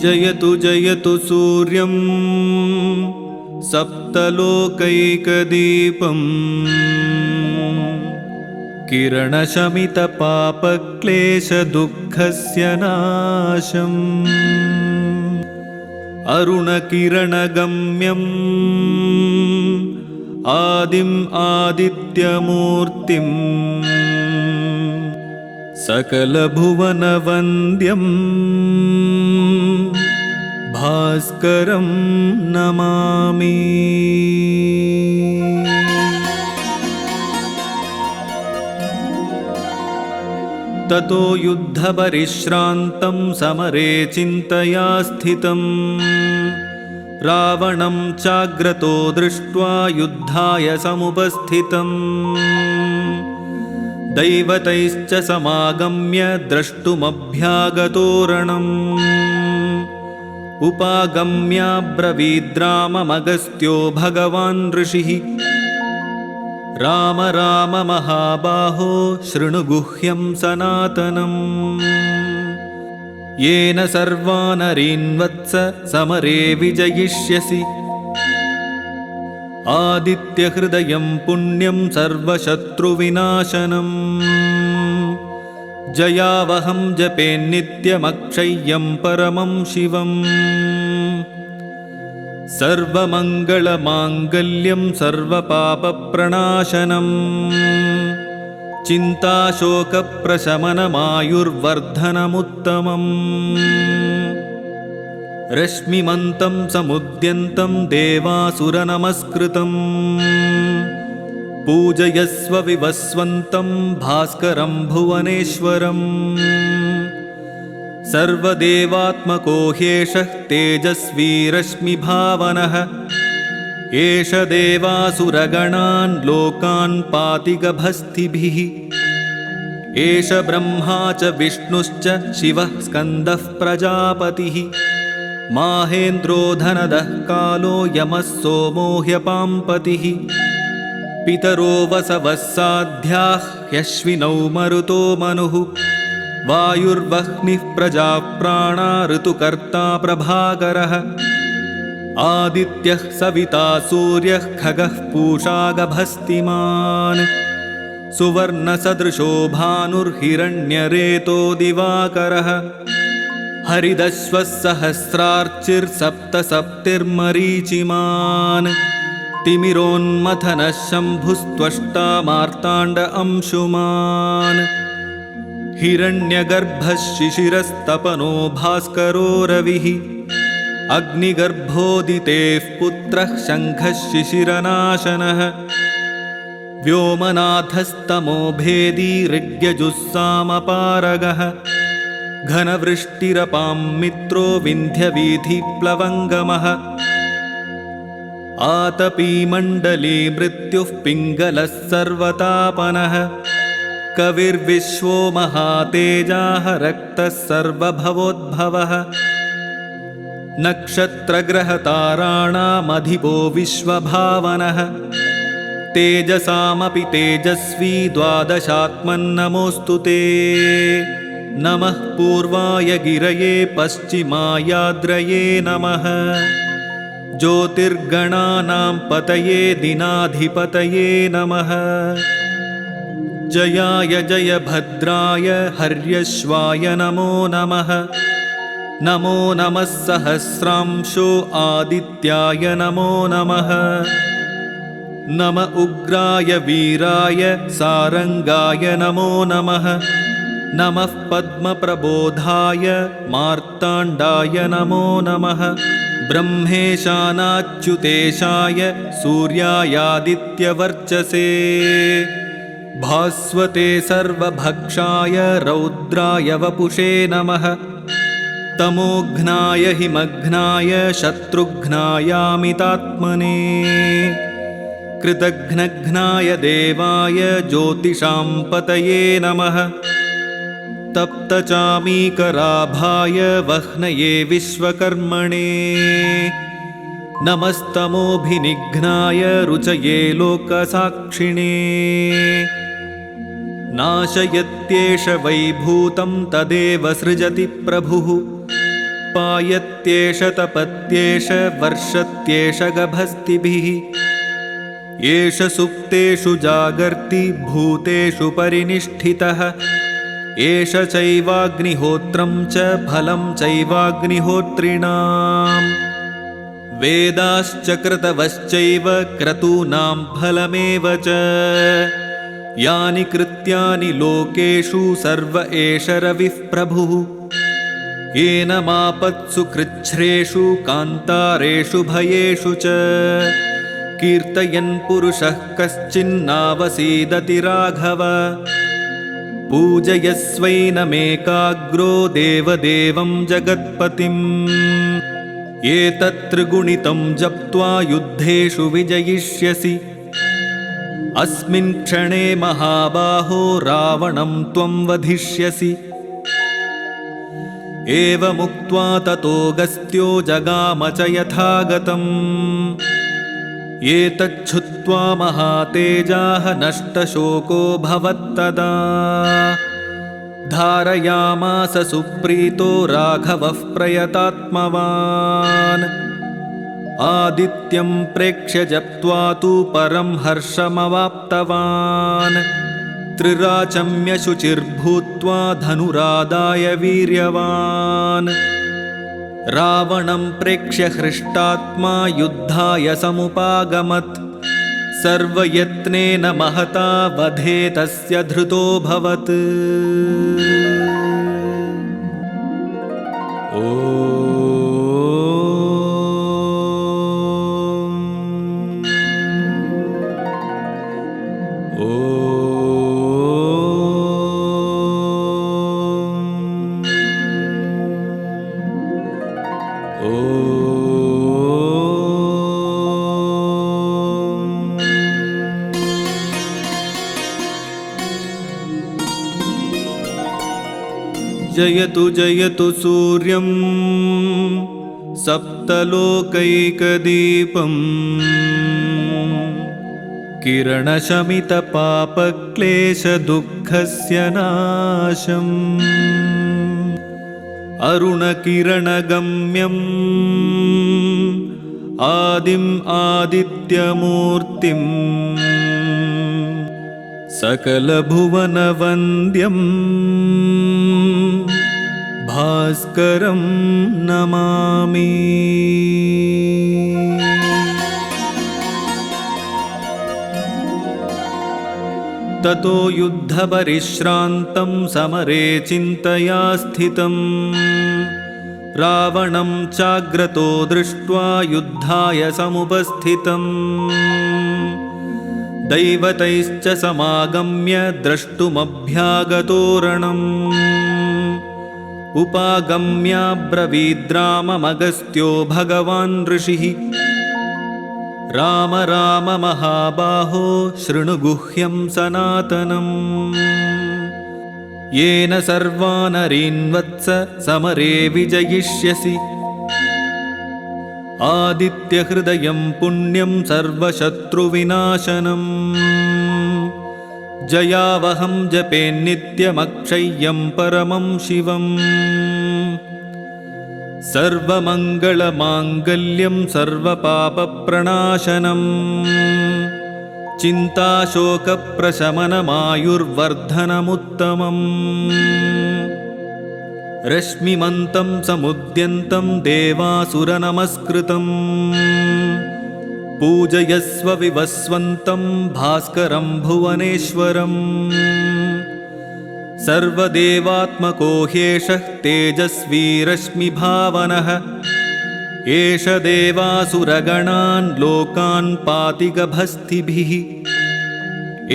जयतु जयतु सूर्यं सप्तलोकैकदीपम् किरणशमितपापक्लेशदुःखस्य नाशम् अरुणकिरणगम्यम् आदिम् आदित्यमूर्तिम् सकलभुवनवन्द्यम् भास्करं नमामि। ततो युद्धपरिश्रान्तं समरे चिन्तया स्थितं रावणं चाग्रतो दृष्ट्वा युद्धाय समुपस्थितं दैवतैश्च समागम्य द्रष्टुमभ्यागतोरणम् उपागम्याब्रवीद्राममगस्त्यो भगवान् ऋषिः राम राम महाबाहो शृणु गुह्यं सनातनम् येन सर्वानरीन् वत्स समरे विजयिष्यसि आदित्यहृदयं पुण्यं सर्वशत्रुविनाशनम् जयावहं जपेन्नित्यमक्षय्यं परमं शिवम् सर्वमङ्गलमाङ्गल्यं सर्वपापप्रणाशनम् चिन्ताशोकप्रशमनमायुर्वर्धनमुत्तमम् रश्मिमन्तं समुद्यन्तं देवासुरनमस्कृतम् पूजयस्व विवस्वन्तं भास्करं भुवनेश्वरम् सर्वदेवात्मको ह्येषः तेजस्वी रश्मिभावनः एष देवासुरगणान् लोकान् पाति गभस्तिभिः एष ब्रह्मा च विष्णुश्च शिवः स्कन्दः प्रजापतिः माहेन्द्रो धनदः कालो यमः सोमो ह्यपाम्पतिः पितरो वसवः साध्याः ह्यश्विनौ मरुतो मनुः वायुर्वह्निः प्रजाः प्राणा ऋतुकर्ता प्रभाकरः आदित्यः सविता सूर्यः खगः पूषा गभस्तिमान् सुवर्णसदृशो भानुर्हिरण्यरेतो दिवाकरः हरिदश्वः सहस्रार्चिर्सप्तसप्तिर्मरीचिमान् तिमिरोन्मथनः शम्भुस्त्वष्टा मार्ताण्ड अंशुमान् हिरण्यगर्भः शिशिरस्तपनो भास्करो रविः अग्निगर्भोदितेः पुत्रः शङ्खः शिशिरनाशनः व्योमनाथस्तमो भेदी ऋग्यजुस्सामपारगः घनवृष्टिरपां मित्रो विन्ध्यवीथिप्लवङ्गमः आतपीमण्डली मृत्युः पिङ्गलः सर्वतापनः कविर्विश्वो महातेजाः रक्तः सर्वभवोद्भवः नक्षत्रग्रहताराणामधिपो विश्वभावनः तेजसामपि तेजस्वी द्वादशात्मन्नमोऽस्तु ते नमः पूर्वाय गिरये पश्चिमायाद्रये नमः ज्योतिर्गणानां पतये दिनाधिपतये नमः जयाय जयभद्राय हर्यश्वाय नमो नमः नमो नमः सहस्रांशो आदित्याय नमो नमः नम उग्राय वीराय सारंगाय नमो नमः नमः पद्मप्रबोधाय मार्ताण्डाय नमो नमः ब्रह्मेशानाच्युतेशाय सूर्यायादित्यवर्चसे भास्वते सर्वभक्षाय रौद्राय वपुषे नमः तमोघ्नाय हिमघ्नाय शत्रुघ्नायामितात्मने कृतघ्नघ्नाय देवाय ज्योतिषां पतये नमः तप्तचामीकराभाय वह्नये विश्वकर्मणे नमस्तमोभिनिघ्नाय रुचये लोकसाक्षिणे नाशयत्येष वैभूतं तदेव सृजति प्रभुः पायत्येष तपत्येष वर्षत्येष गभस्तिभिः एष सुप्तेषु जागर्ति भूतेषु परिनिष्ठितः एष चैवाग्निहोत्रं च फलं चैवाग्निहोत्रिणाम् वेदाश्च क्रतवश्चैव क्रतूनां फलमेव च यानि कृत्यानि लोकेषु सर्व एष रविः प्रभुः एनमापत्सु कृच्छ्रेषु कान्तारेषु भयेषु च कीर्तयन् पुरुषः कश्चिन्नावसीदति राघव पूजयस्वैनमेकाग्रो देवदेवं जगत्पतिम् एतत्त्रिगुणितं जप्त्वा युद्धेषु विजयिष्यसि अस्मिन् क्षणे महाबाहो रावणं त्वं वधिष्यसि एवमुक्त्वा ततोऽगस्त्यो जगाम च यथागतम् एतच्छ्रुत्वा महातेजाः नष्टशोको भवत्तदा धारयामास सुप्रीतो राघवः प्रयतात्मवान् आदित्यं प्रेक्ष्य जप्त्वा तु परं हर्षमवाप्तवान् त्रिराचम्य शुचिर्भूत्वा धनुरादाय वीर्यवान् रावणं प्रेक्ष्य हृष्टात्मा युद्धाय समुपागमत् सर्वयत्नेन महता वधे तस्य धृतोऽभवत् जयतु जयतु सूर्यं सप्तलोकैकदीपम् किरणशमितपापक्लेशदुःखस्य नाशम् अरुणकिरणगम्यम् आदिम् आदित्यमूर्तिम् सकलभुवनवन्द्यम् भास्करं नमामि। ततो युद्धपरिश्रान्तं समरे चिन्तया स्थितं रावणं चाग्रतो दृष्ट्वा युद्धाय समुपस्थितम् दैवतैश्च समागम्य द्रष्टुमभ्यागतोरणम् उपागम्याब्रवीद्राममगस्त्यो भगवान् ऋषिः राम राम महाबाहो शृणु गुह्यं सनातनम् येन सर्वानरीन् वत्स समरे विजयिष्यसि आदित्यहृदयं पुण्यं सर्वशत्रुविनाशनम् जयावहं जपेन्नित्यमक्षय्यं परमं शिवम् सर्वमङ्गलमाङ्गल्यं सर्वपापप्रणाशनम् चिन्ताशोकप्रशमनमायुर्वर्धनमुत्तमम् रश्मिमन्तं समुद्यन्तं देवासुरनमस्कृतम् पूजयस्व विवस्वन्तं भास्करं भुवनेश्वरम् सर्वदेवात्मको ह्येषः तेजस्वी रश्मिभावनः एष देवासुरगणान् लोकान् पाति गभस्तिभिः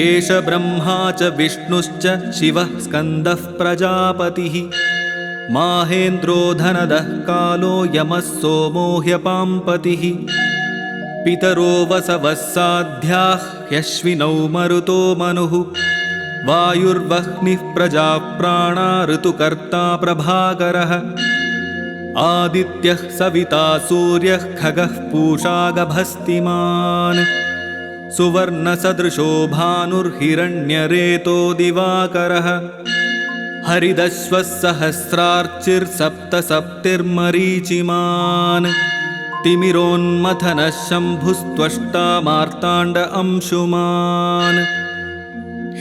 एष ब्रह्मा च विष्णुश्च शिवः स्कन्दः प्रजापतिः माहेन्द्रो धनदः कालो यमः सोमो ह्यपाम्पतिः पितरो वसवः साध्याः ह्यश्विनौ मरुतो मनुः वायुर्वह्निः प्रजाः प्राणा ऋतुकर्ता प्रभाकरः आदित्यः सविता सूर्यः खगः पूषा गभस्तिमान् सुवर्णसदृशो भानुर्हिरण्यरेतो दिवाकरः हरिदश्वसहस्रार्चिर्सप्तसप्तिर्मरीचिमान् तिमिरोन्मथनः शम्भुस्त्वष्टा मार्ताण्ड अंशुमान्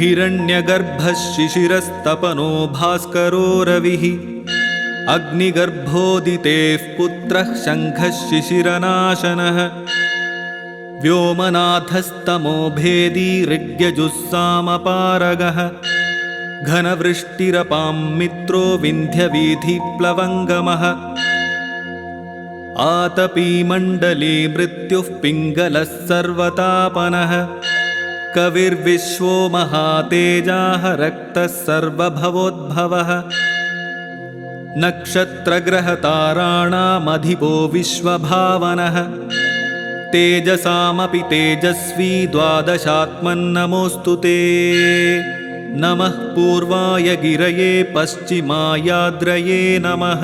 हिरण्यगर्भः शिशिरस्तपनो भास्करो रविः अग्निगर्भोदितेः पुत्रः शङ्खः शिशिरनाशनः व्योमनाथस्तमो भेदी ऋग्यजुस्सामपारगः घनवृष्टिरपां मित्रो विन्ध्यवीथिप्लवङ्गमः आतपीमण्डले मृत्युः पिङ्गलः सर्वतापनः कविर्विश्वो महातेजाः रक्तः सर्वभवोद्भवः नक्षत्रग्रहताराणामधिपो विश्वभावनः तेजसामपि तेजस्वी द्वादशात्मन्नमोऽस्तु ते नमः पूर्वाय गिरये पश्चिमायाद्रये नमः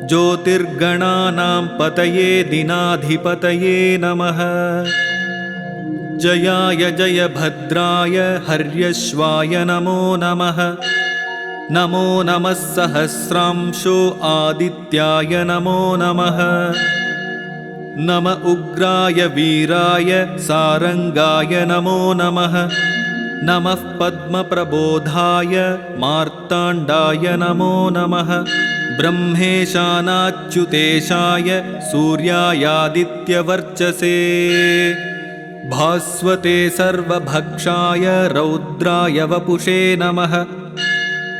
ज्योतिर्गणानां पतये दिनाधिपतये नमः जयाय जयभद्राय हर्यश्वाय नमो नमः नमो नमः सहस्रांशो आदित्याय नमो नमः नम उग्राय वीराय सारंगाय नमो नमः नमः पद्मप्रबोधाय मार्ताण्डाय नमो नमः ब्रह्मेशानाच्युतेशाय सूर्यायादित्यवर्चसे भास्वते सर्वभक्षाय रौद्राय वपुषे नमः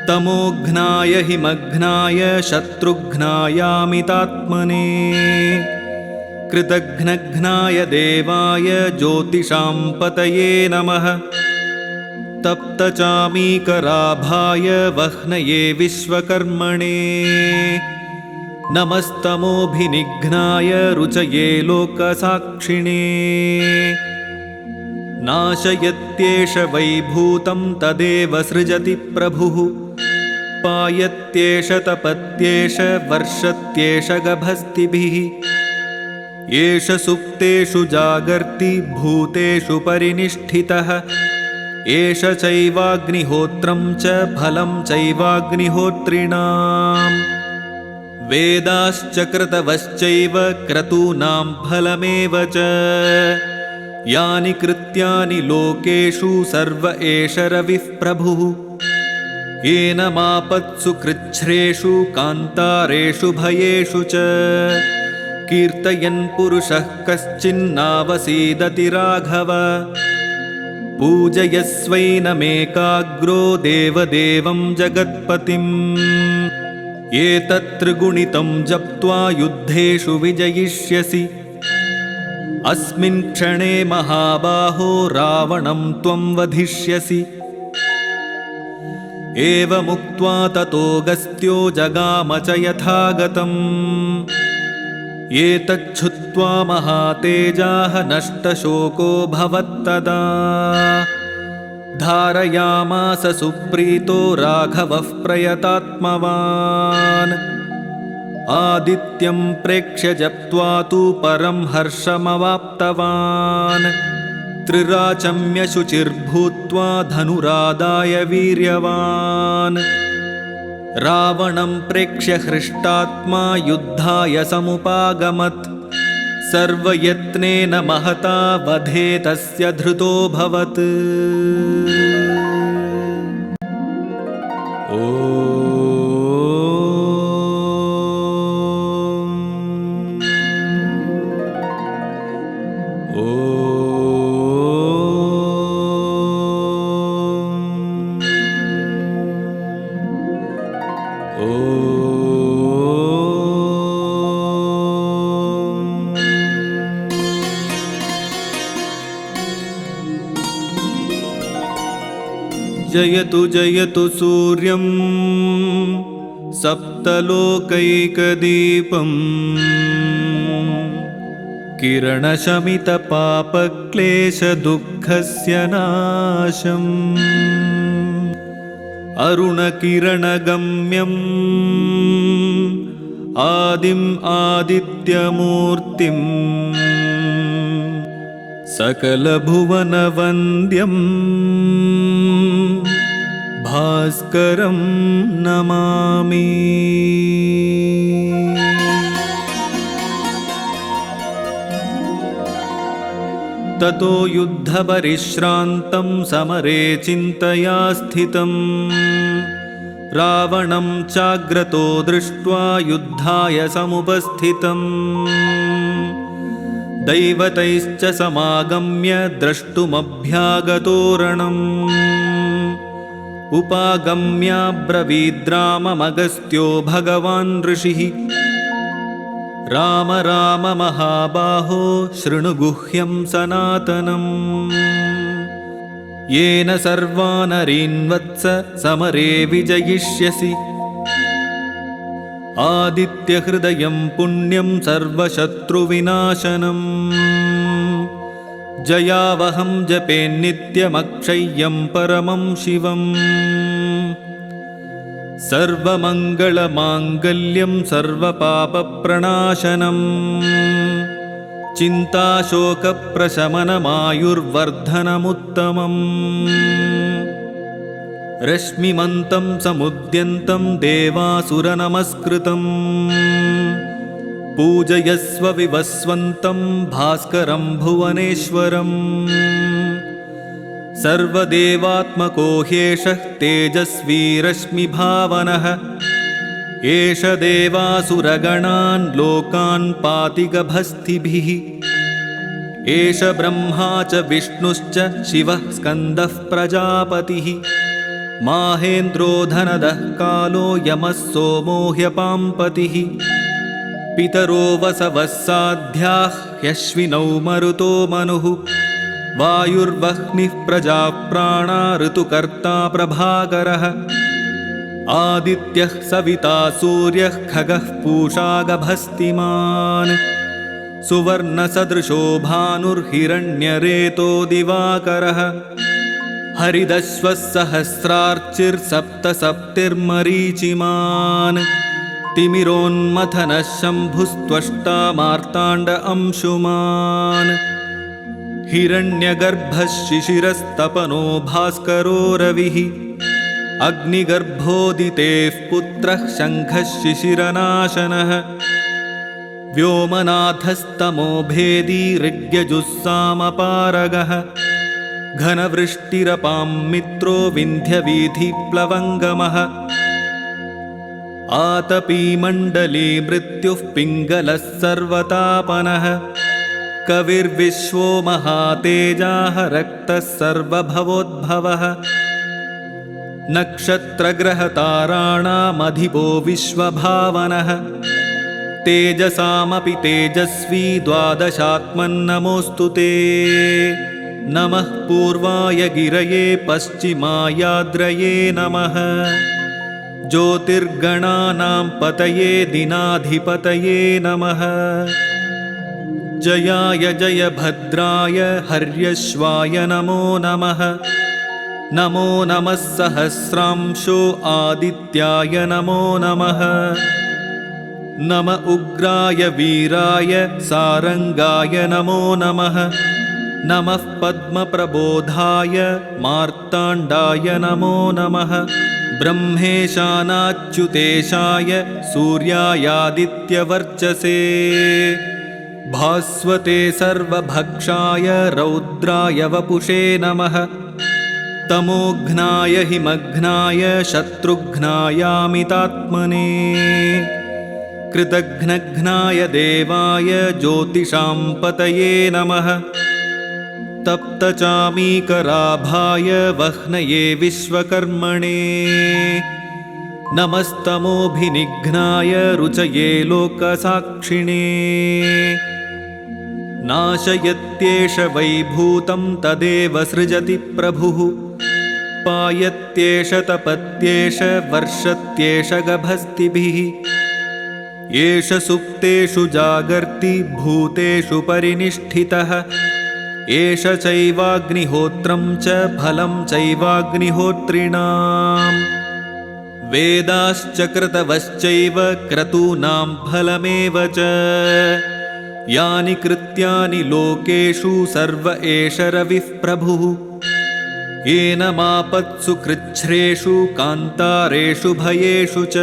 तमोघ्नाय हिमघ्नाय शत्रुघ्नायामितात्मने कृतघ्नघ्नाय देवाय ज्योतिषां पतये नमः तप्तचामीकराभाय वह्नये विश्वकर्मणे नमस्तमोभिनिघ्नाय रुचये लोकसाक्षिणे नाशयत्येष वैभूतं तदेव सृजति प्रभुः पायत्येष तपत्येष वर्षत्येष गभस्तिभिः एष सुप्तेषु जागर्ति भूतेषु परिनिष्ठितः एष चैवाग्निहोत्रं च फलं चैवाग्निहोत्रिणाम् वेदाश्च क्रतवश्चैव क्रतूनां फलमेव च यानि कृत्यानि लोकेषु सर्व एष रविः प्रभुः येन मापत्सु कृच्छ्रेषु कान्तारेषु भयेषु च कीर्तयन् पुरुषः कश्चिन्नावसीदति राघव पूजयस्वैनमेकाग्रो देवदेवं जगत्पतिम् एतत्त्रिगुणितं जप्त्वा युद्धेषु विजयिष्यसि अस्मिन् क्षणे महाबाहो रावणं त्वं वधिष्यसि एवमुक्त्वा ततोऽगस्त्यो जगाम च यथागतम् एतच्छुत्वा महातेजाः नष्टशोको भवत्तदा धारयामास सुप्रीतो राघवः प्रयतात्मवान् आदित्यं प्रेक्ष्य जप्त्वा तु परं हर्षमवाप्तवान् त्रिराचम्य शुचिर्भूत्वा धनुरादाय वीर्यवान् रावणं प्रेक्ष्य हृष्टात्मा युद्धाय समुपागमत् सर्वयत्नेन महता वधे तस्य धृतोऽभवत् जयतु जयतु सूर्यं सप्तलोकैकदीपम् किरणशमितपापक्लेशदुःखस्य नाशम् अरुणकिरणगम्यम् आदिम् आदित्यमूर्तिम् सकलभुवनवन्द्यम् भास्करं नमामि। ततो युद्धपरिश्रान्तं समरे चिन्तया स्थितं रावणं चाग्रतो दृष्ट्वा युद्धाय समुपस्थितम् दैवतैश्च समागम्य द्रष्टुमभ्यागतोरणम् उपागम्याब्रवीद्राममगस्त्यो भगवान् ऋषिः राम राम महाबाहो शृणु गुह्यं सनातनम् येन सर्वानरीन् वत्स समरे विजयिष्यसि आदित्यहृदयं पुण्यं सर्वशत्रुविनाशनम् जयावहं जपेन्नित्यमक्षय्यं परमं शिवम् सर्वमङ्गलमाङ्गल्यं सर्वपापप्रणाशनम् चिन्ताशोकप्रशमनमायुर्वर्धनमुत्तमम् रश्मिमन्तं समुद्यन्तं देवासुरनमस्कृतम् पूजयस्व विवस्वन्तं भास्करं भुवनेश्वरम् सर्वदेवात्मको ह्येषः तेजस्वी रश्मिभावनः एष देवासुरगणान् लोकान् पाति गभस्तिभिः एष ब्रह्मा च विष्णुश्च शिवः स्कन्दः प्रजापतिः माहेन्द्रो धनदः कालो यमः सोमो ह्यपाम्पतिः पितरो वसवः साध्याः ह्यश्विनौ मरुतो मनुः वायुर्वह्निः प्रजाः प्राणा ऋतुकर्ता प्रभाकरः आदित्यः सविता सूर्यः खगः पूषा गभस्तिमान् सुवर्णसदृशो भानुर्हिरण्यरेतो दिवाकरः हरिदश्वः सहस्रार्चिर्सप्तसप्तिर्मरीचिमान् तिमिरोन्मथनः शम्भुस्त्वष्टा मार्ताण्ड अंशुमान् हिरण्यगर्भः शिशिरस्तपनो भास्करो रविः अग्निगर्भोदितेः पुत्रः शङ्खः शिशिरनाशनः व्योमनाथस्तमो भेदी ऋग्यजुस्सामपारगः घनवृष्टिरपां मित्रो विन्ध्यवीथिप्लवङ्गमः आतपीमण्डली मृत्युः पिङ्गलः सर्वतापनः कविर्विश्वो महातेजाः रक्तः सर्वभवोद्भवः नक्षत्रग्रहताराणामधिपो विश्वभावनः तेजसामपि तेजस्वी द्वादशात्मन्नमोऽस्तु ते नमः पूर्वाय गिरये पश्चिमायाद्रये नमः ज्योतिर्गणानां पतये दिनाधिपतये नमः जयाय जयभद्राय हर्यश्वाय नमो नमः नमो नमः सहस्रांशो आदित्याय नमो नमः नम उग्राय वीराय सारंगाय नमो नमः नमः पद्मप्रबोधाय मार्ताण्डाय नमो नमः ब्रह्मेशानाच्युतेशाय सूर्यायादित्यवर्चसे भास्वते सर्वभक्षाय रौद्राय वपुषे नमः तमोघ्नाय हिमघ्नाय शत्रुघ्नायामितात्मने कृतघ्नघ्नाय देवाय ज्योतिषां पतये नमः तप्तचामीकराभाय वह्नये विश्वकर्मणे नमस्तमोभिनिघ्नाय रुचये लोकसाक्षिणे नाशयत्येष वैभूतं तदेव सृजति प्रभुः पायत्येष तपत्येष वर्षत्येष गभस्तिभिः एष सुप्तेषु जागर्ति भूतेषु परिनिष्ठितः एष चैवाग्निहोत्रं च फलं चैवाग्निहोत्रिणाम् वेदाश्च क्रतवश्चैव क्रतूनां फलमेव च यानि कृत्यानि लोकेषु सर्व एष रविः प्रभुः येनमापत्सु कृच्छ्रेषु कान्तारेषु भयेषु च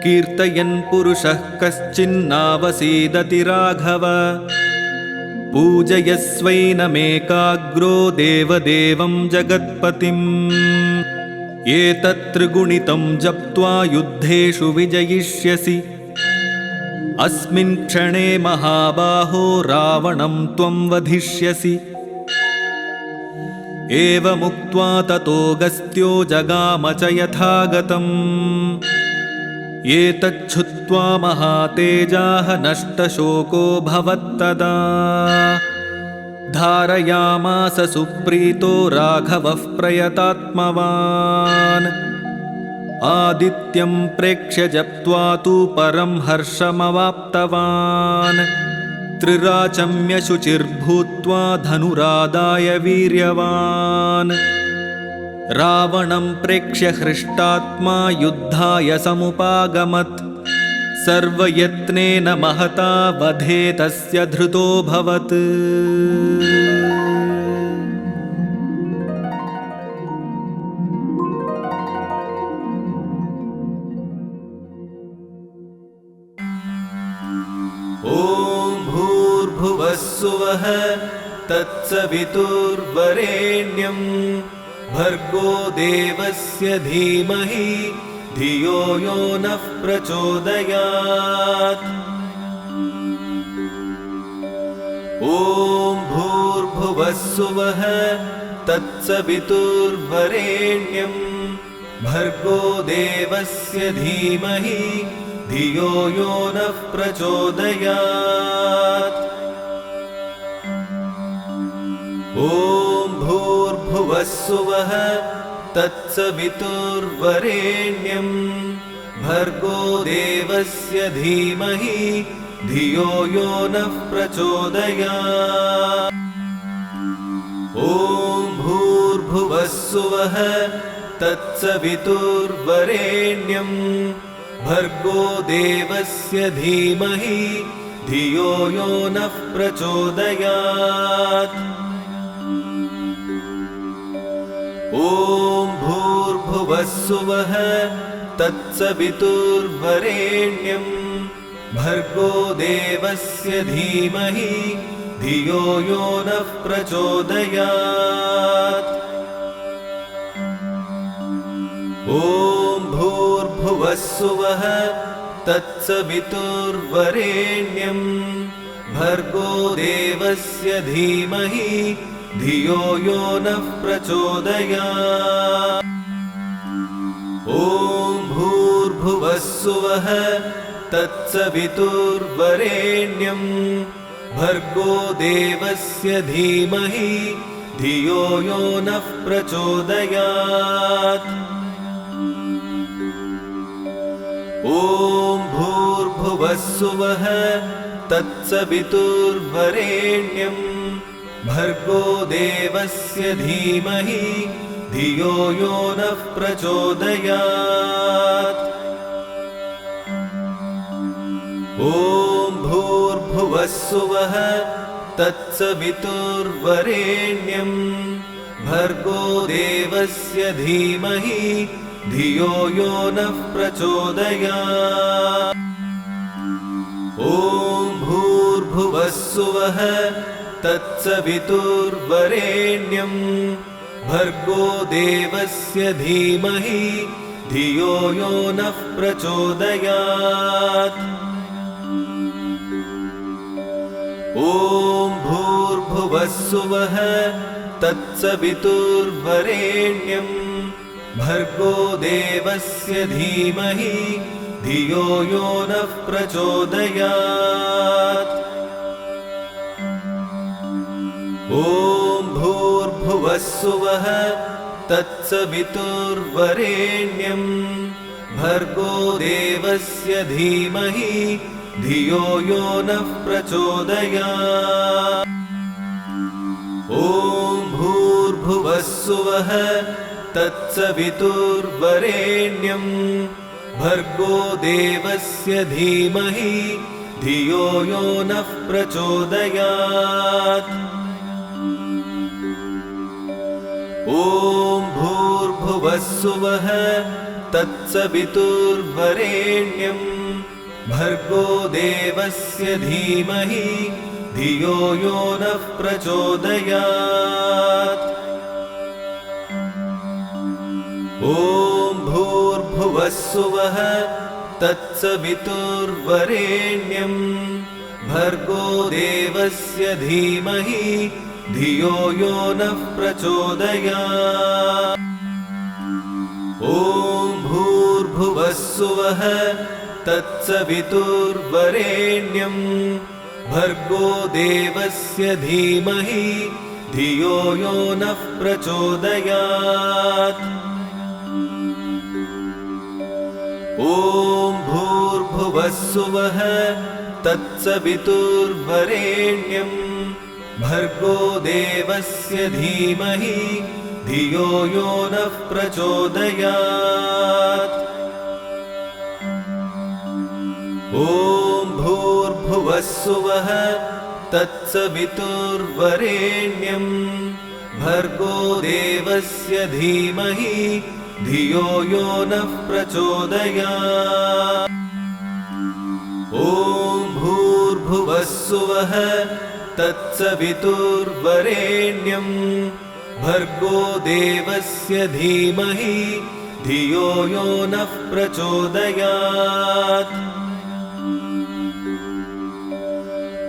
कीर्तयन् पुरुषः कश्चिन्नावसीदति राघव पूजयस्वैनमेकाग्रो देवदेवं जगत्पतिम् एतत्त्रिगुणितं जप्त्वा युद्धेषु विजयिष्यसि अस्मिन् क्षणे महाबाहो रावणं त्वं वधिष्यसि एवमुक्त्वा ततोऽगस्त्यो जगाम च यथागतम् एतच्छुत्वा महातेजाः नष्टशोको भवत्तदा धारयामास सुप्रीतो राघवः प्रयतात्मवान् आदित्यं प्रेक्ष्य जप्त्वा तु परं हर्षमवाप्तवान् त्रिराचम्य शुचिर्भूत्वा धनुरादाय वीर्यवान् रावणं प्रेक्ष्य हृष्टात्मा युद्धाय समुपागमत् सर्वयत्नेन महता वधे तस्य धृतोऽभवत् ॐ भूर्भुवस्सुवः तत्सवितुर्वरेण्यं भर्गो देवस्य धीमहि धियो यो नः प्रचोदयात् ॐ भूर्भुवस्सुवः तत्सवितुर्वरेण्यं भर्गो देवस्य धीमहि धियो यो नः प्रचोदयात् ॐ भूर्भुवस्सुवः तत्सवितुर्वरेण्यं भर्गो देवस्य धीमहि धियो यो नः प्रचोदयात् ॐ भूर्भुवस्सुवः तत्सवितुर्वरेण्यं भर्गो देवस्य धीमहि धियो यो नः प्रचोदयात् ॐ भूर्भुवस्सुवः तत्सवितुर्वरेण्यं भर्गो देवस्य धीमहि धियो यो नः प्रचोदयात् ॐ भूर्भुवस्सुवः तत्सवितुर्वरेण्यं भर्गो देवस्य धीमहि धियो यो नः प्रचोदयात् ॐ भूर्भुवस्सुवः तत्सवितुर्वरेण्यं भर्गो देवस्य धीमहि धियो यो नः प्रचोदयात् ॐ भूर्भुवस्सुवः तत्सवितुर्वरेण्यं भर्गो देवस्य धीमहि धियो यो नः प्रचोदयात् ॐ भूर्भुवस्सुवः तत्सवितुर्वरेण्यं भर्गो देवस्य धीमहि धियो यो नः प्रचोदयात् ॐ भूर्भुवस्सुवः तत्सवितुर्वरेण्यं भर्गो देवस्य धीमहि धियो यो नः प्रचोदयात् ॐ भूर्भुवस्सुवः तत्सवितुर्वरेण्यं भर्गो देवस्य धीमहि धियो यो नः प्रचोदयात् ॐ भूर्भुवस्सुवः तत्सवितुर्वरेण्यं भर्गो देवस्य धीमहि धियो यो नः प्रचोदयात् ॐ भूर्भुवस्सुवः तत्सवितुर्वरेण्यं भर्गो देवस्य धीमहि धियो यो नः प्रचोदयात् ॐ ॐ भूर्भुवस्सुवः तत्सवितुर्वरेण्यं भर्गो देवस्य धीमहि धियो यो नः प्रचोदयात्। ॐ भूर्भुवस्सुवः तत्सवितुर्वरेण्यं भर्गो देवस्य धीमहि धियो यो नः प्रचोदयात्। ॐ भूर्भुवस्सुवः तत्सवितुर्वरेण्यं भर्गो देवस्य धीमहि धियो यो नः प्रचोदयात्। ॐ भूर्भुवस्सुवः तत्सवितुर्वरेण्यं भर्गो देवस्य धीमहि धियो यो नः प्रचोदयात्। ॐ भूर्भुवस्सुवः तत्सवितुर्वरेण्यं भर्गो देवस्य धीमहि धियो यो नः प्रचोदयात्। ॐ भूर्भुवस्सुवः तत्सवितुर्वरेण्यं भर्गो देवस्य धीमहि धियो यो नः प्रचोदयात्।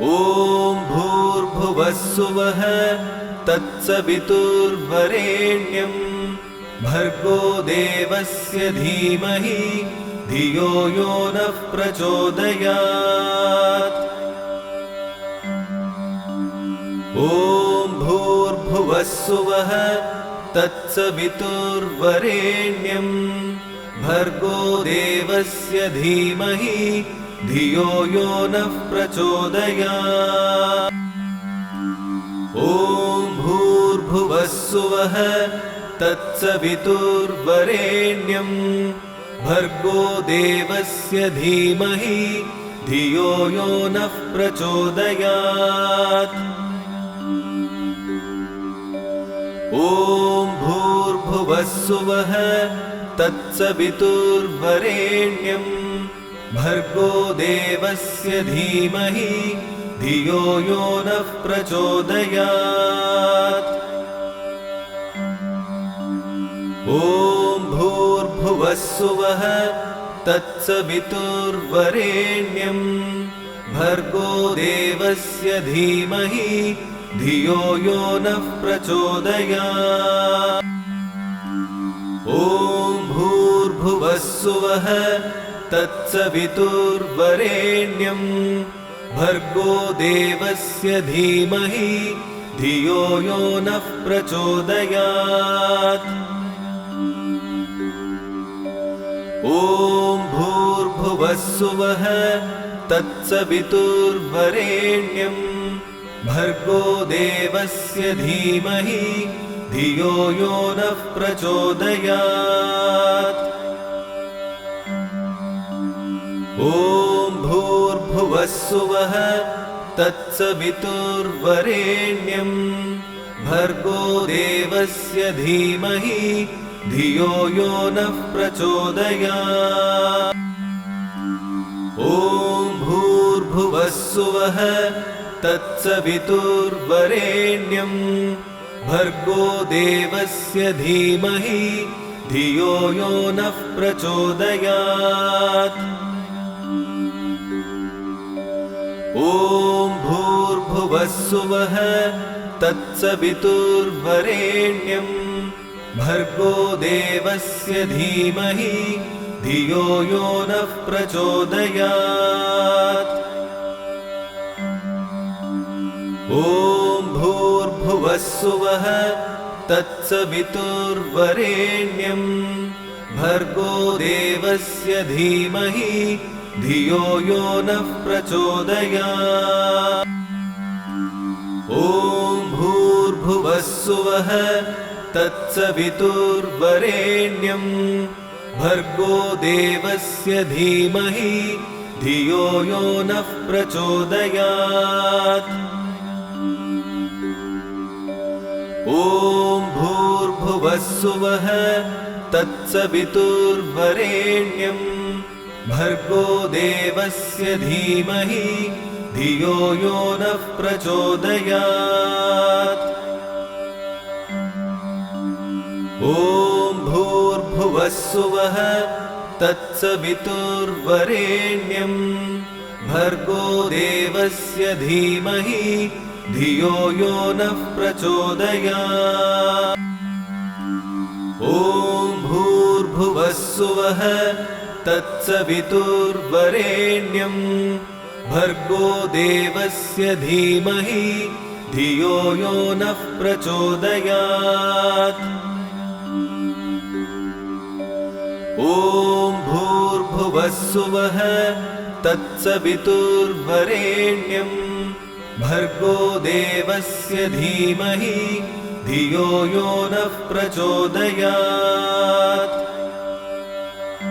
ॐ भूर्भुवस्सुवः तत्सवितुर्वरेण्यं भर्गो देवस्य धीमहि धियो यो नः प्रचोदयात्। ॐ भूर्भुवस्सुवः तत्सवितुर्वरेण्यं भर्गो देवस्य धीमहि धियो यो नः प्रचोदयात्। ॐ भूर्भुवस्सुवः तत्सवितुर्वरेण्यं भर्गो देवस्य धीमहि धियो यो नः प्रचोदयात्। ॐ भूर्भुवस्सुवः तत्सवितुर्वरेण्यं भर्गो देवस्य धीमहि धियो यो नः प्रचोदयात्। ॐ भूर्भुवस्सुवः तत्सवितुर्वरेण्यं भर्गो देवस्य धीमहि धियो यो नः प्रचोदयात्। ॐ भूर्भुवस्सुवः तत्सवितुर्वरेण्यं भर्गो देवस्य धीमहि धियो यो नः प्रचोदयात्। ॐ भूर्भुवस्सुवः तत्सवितुर्वरेण्यं भर्गो देवस्य धीमहि धियो यो नः प्रचोदयात्। ॐ भूर्भुवस्सुवः तत्सवितुर्वरेण्यं भर्गो देवस्य धीमहि धियो यो नः प्रचोदयात्। ॐ भूर्भुवस्सुवः तत्सवितुर्वरेण्यं भर्गो देवस्य धीमहि धियो यो नः प्रचोदयात्। ॐ भूर्भुवस्सुवः तत्सवितुर्वरेण्यं भर्गो देवस्य धीमहि धियो यो नः प्रचोदयात्। ॐ भूर्भुवस्सुवः तत्सवितुर्वरेण्यं भर्गो देवस्य धीमहि धियो यो नः प्रचोदयात्। ॐ भूर्भुवस्सुवः तत्सवितुर्वरेण्यं भर्गो देवस्य धीमहि धियो यो नः प्रचोदयात्। ॐ भूर्भुवस्सुवः तत्सवितुर्वरेण्यं भर्गो देवस्य धीमहि धियो यो नः प्रचोदयात्। ॐ भूर्भुवस्सुवः तत्सवितुर्वरेण्यं भर्गो देवस्य धीमहि धियो यो नः प्रचोदयात्। ॐ भूर्भुवस्सुवः तत्सवितुर्वरेण्यं भर्गो देवस्य धीमहि धियो यो नः प्रचोदयात्। ॐ भूर्भुवस्सुवः तत्सवितुर्वरेण्यं भर्गो देवस्य धीमहि धियो यो नः प्रचोदयात्।